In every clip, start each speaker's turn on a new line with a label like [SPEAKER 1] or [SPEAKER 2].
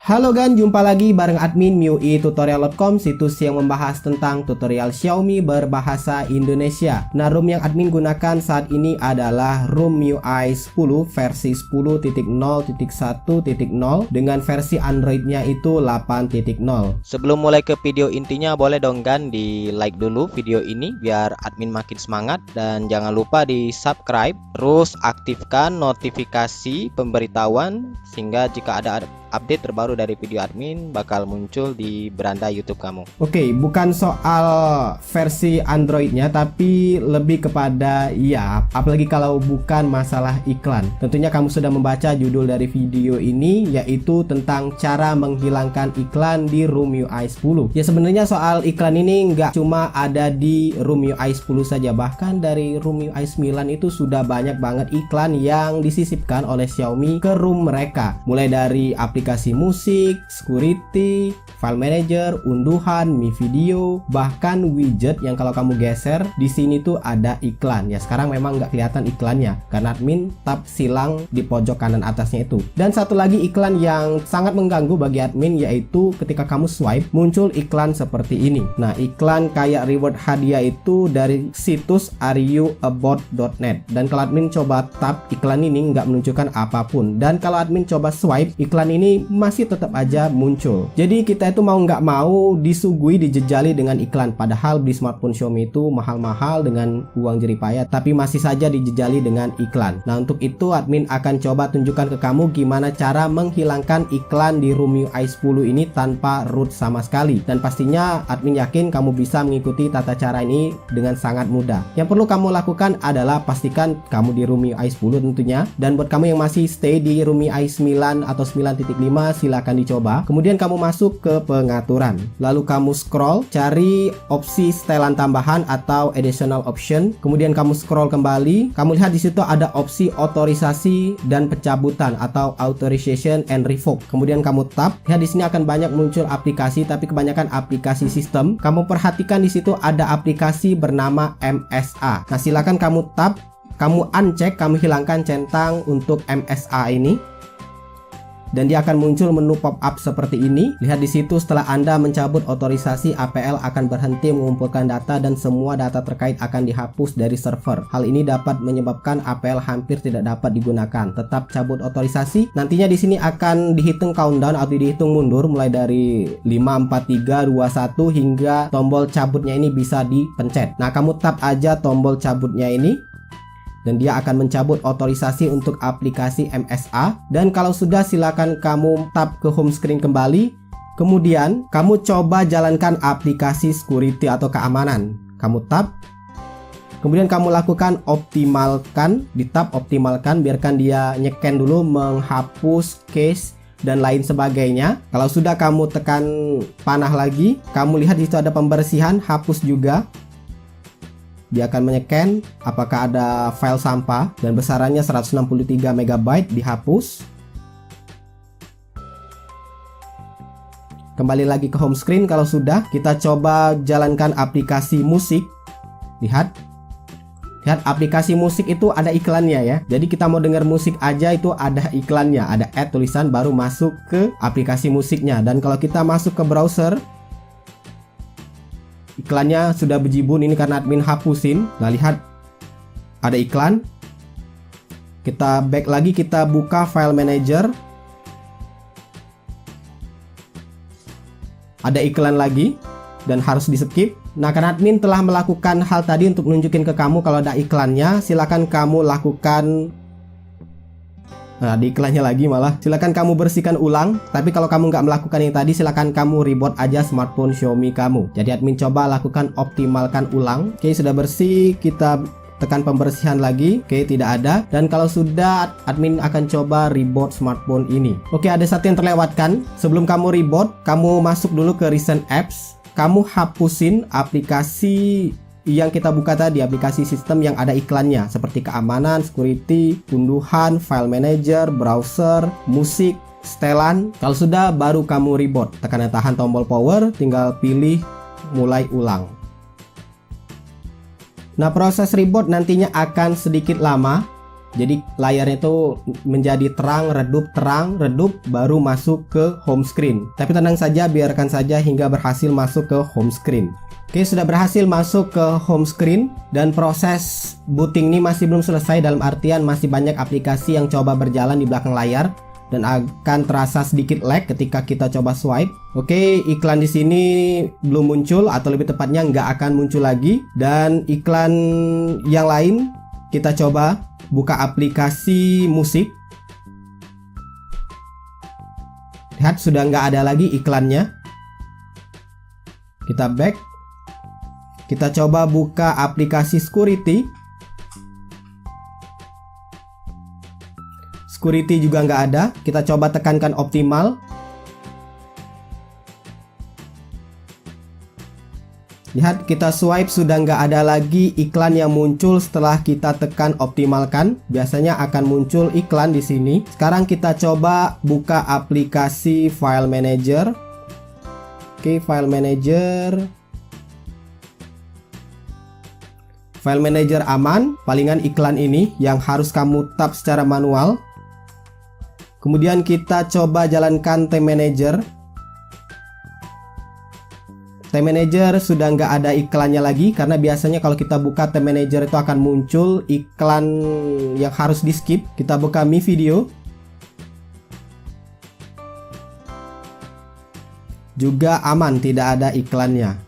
[SPEAKER 1] Halo gan, jumpa lagi bareng admin MIUI Tutorial.com, situs yang membahas tentang tutorial Xiaomi berbahasa Indonesia. Nah, ROM yang admin gunakan saat ini adalah ROM MIUI 10 versi 10.0.1.0 dengan versi Androidnya itu 8.0.
[SPEAKER 2] Sebelum mulai ke video intinya, boleh dong gan di like dulu video ini biar admin makin semangat, dan jangan lupa di subscribe, terus aktifkan notifikasi pemberitahuan sehingga jika ada update terbaru dari video admin bakal muncul di beranda YouTube kamu.
[SPEAKER 1] Oke, bukan soal versi Androidnya, tapi lebih kepada apalagi kalau bukan masalah iklan. Tentunya kamu sudah membaca judul dari video ini, yaitu tentang cara menghilangkan iklan di ROM MIUI 10. Ya, sebenarnya soal iklan ini nggak cuma ada di ROM MIUI 10 saja, bahkan dari ROM MIUI 9 itu sudah banyak banget iklan yang disisipkan oleh Xiaomi ke ROM mereka. Mulai dari aplikasi musik, security, file manager, unduhan, Mi Video, bahkan widget yang kalau kamu geser di sini tuh ada iklan. Ya, sekarang memang nggak kelihatan iklannya karena admin tap silang di pojok kanan atasnya itu. Dan satu lagi iklan yang sangat mengganggu bagi admin, yaitu ketika kamu swipe muncul iklan seperti ini. Nah, iklan kayak reward hadiah itu dari situs areyouabout.net. Dan kalau admin coba tap, iklan ini nggak menunjukkan apapun. Dan kalau admin coba swipe, iklan ini masih tetap aja muncul. Jadi kita itu mau nggak mau disuguhi, dijejali dengan iklan. Padahal beli smartphone Xiaomi itu mahal-mahal dengan uang jeripaya, tapi masih saja dijejali dengan iklan. Nah, untuk itu admin akan coba tunjukkan ke kamu gimana cara menghilangkan iklan di ROM MIUI 10 ini tanpa root sama sekali. Dan pastinya admin yakin kamu bisa mengikuti tata cara ini dengan sangat mudah. Yang perlu kamu lakukan adalah pastikan kamu di ROM MIUI 10 tentunya. Dan buat kamu yang masih stay di ROM MIUI 9 atau 9.5, silakan dicoba. Kemudian kamu masuk ke pengaturan, lalu kamu scroll, cari opsi setelan tambahan atau additional option. Kemudian kamu scroll kembali, kamu lihat di situ ada opsi otorisasi dan pencabutan atau authorization and revoke. Kemudian kamu tap, lihat di sini akan banyak muncul aplikasi, tapi kebanyakan aplikasi sistem. Kamu perhatikan di situ ada aplikasi bernama MSA. Nah, silakan kamu tap, kamu uncheck, kamu hilangkan centang untuk MSA ini. Dan dia akan muncul menu pop-up seperti ini. Lihat di situ, setelah Anda mencabut otorisasi, APL akan berhenti mengumpulkan data dan semua data terkait akan dihapus dari server. Hal ini dapat menyebabkan APL hampir tidak dapat digunakan. Tetap cabut otorisasi. Nantinya di sini akan dihitung countdown atau dihitung mundur mulai dari 5, 4, 3, 2, 1 hingga tombol cabutnya ini bisa dipencet. Nah, kamu tap aja tombol cabutnya ini, dan dia akan mencabut otorisasi untuk aplikasi MSA. Dan kalau sudah, silakan kamu tap ke home screen kembali. Kemudian kamu coba jalankan aplikasi security atau keamanan. Kamu tap, kemudian kamu lakukan optimalkan. Di tap optimalkan, biarkan dia nyeken dulu, menghapus cache dan lain sebagainya. Kalau sudah, kamu tekan panah lagi. Kamu lihat di situ ada pembersihan, hapus juga. Dia akan menyeken apakah ada file sampah dan besarannya 163 MB, dihapus. Kembali lagi ke home screen. Kalau sudah, kita coba jalankan aplikasi musik. Lihat aplikasi musik itu ada iklannya ya. Jadi kita mau dengar musik aja itu ada iklannya, ada add tulisan baru masuk ke aplikasi musiknya. Dan kalau kita masuk ke browser, iklannya sudah bejibun ini karena admin hapusin. Nah, lihat ada iklan. Kita back lagi, kita buka file manager. Ada iklan lagi dan harus di skip. Nah, karena admin telah melakukan hal tadi untuk nunjukin ke kamu kalau ada iklannya, silakan kamu lakukan. Nah, di iklannya lagi malah. Silakan kamu bersihkan ulang. Tapi kalau kamu nggak melakukan yang tadi, silakan kamu reboot aja smartphone Xiaomi kamu. Jadi admin coba lakukan optimalkan ulang. Oke, sudah bersih. Kita tekan pembersihan lagi. Oke, tidak ada. Dan kalau sudah, admin akan coba reboot smartphone ini. Oke, ada satu yang terlewatkan. Sebelum kamu reboot, kamu masuk dulu ke recent apps. Kamu hapusin aplikasi yang kita buka tadi, aplikasi sistem yang ada iklannya seperti keamanan, security, unduhan, file manager, browser, musik, setelan. Kalau sudah, baru kamu reboot. Tekan dan tahan tombol power, tinggal pilih mulai ulang. Nah, proses reboot nantinya akan sedikit lama. Jadi layarnya itu menjadi terang, redup, baru masuk ke home screen. Tapi tenang saja, biarkan saja hingga berhasil masuk ke home screen. Oke, sudah berhasil masuk ke home screen dan proses booting ini masih belum selesai, dalam artian masih banyak aplikasi yang coba berjalan di belakang layar dan akan terasa sedikit lag ketika kita coba swipe. Oke, iklan di sini belum muncul, atau lebih tepatnya nggak akan muncul lagi. Dan iklan yang lain kita coba buka aplikasi musik. Lihat, sudah nggak ada lagi iklannya. Kita back. Kita coba buka aplikasi security. Security juga nggak ada. Kita coba tekankan optimal. Lihat, kita swipe sudah nggak ada lagi iklan yang muncul setelah kita tekan optimalkan. Biasanya akan muncul iklan di sini. Sekarang kita coba buka aplikasi file manager. Oke, file manager. File manager aman, palingan iklan ini yang harus kamu tap secara manual. Kemudian kita coba jalankan time manager. Time manager sudah nggak ada iklannya lagi, karena biasanya kalau kita buka time manager itu akan muncul iklan yang harus di skip. Kita buka Mi Video. Juga aman, tidak ada iklannya.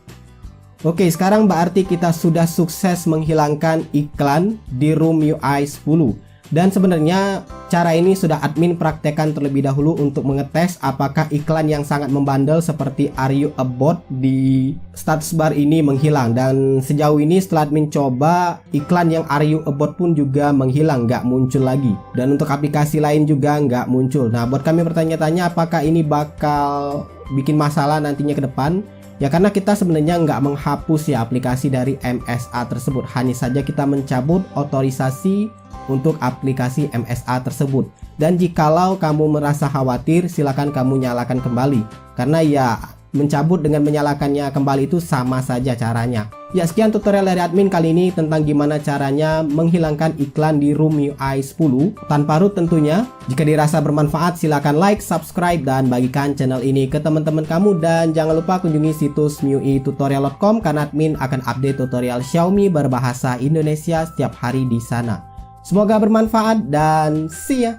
[SPEAKER 1] Oke, sekarang berarti kita sudah sukses menghilangkan iklan di Room UI 10. Dan sebenarnya cara ini sudah admin praktekkan terlebih dahulu untuk mengetes apakah iklan yang sangat membandel seperti Are You a Bot di status bar ini menghilang. Dan sejauh ini setelah admin coba, iklan yang Are You a Bot pun juga menghilang, nggak muncul lagi. Dan untuk aplikasi lain juga nggak muncul. Nah, buat kami bertanya-tanya apakah ini bakal bikin masalah nantinya ke depan. Ya, karena kita sebenarnya nggak menghapus ya aplikasi dari MSA tersebut. Hanya saja kita mencabut otorisasi untuk aplikasi MSA tersebut. Dan jikalau kamu merasa khawatir, silakan kamu nyalakan kembali. Karena ya mencabut dengan menyalakannya kembali itu sama saja caranya. Ya, sekian tutorial dari admin kali ini tentang gimana caranya menghilangkan iklan di Room UI 10 tanpa root tentunya. Jika dirasa bermanfaat, silakan like, subscribe, dan bagikan channel ini ke teman-teman kamu. Dan jangan lupa kunjungi situs miuitutorial.com karena admin akan update tutorial Xiaomi berbahasa Indonesia setiap hari di sana. Semoga bermanfaat dan see ya!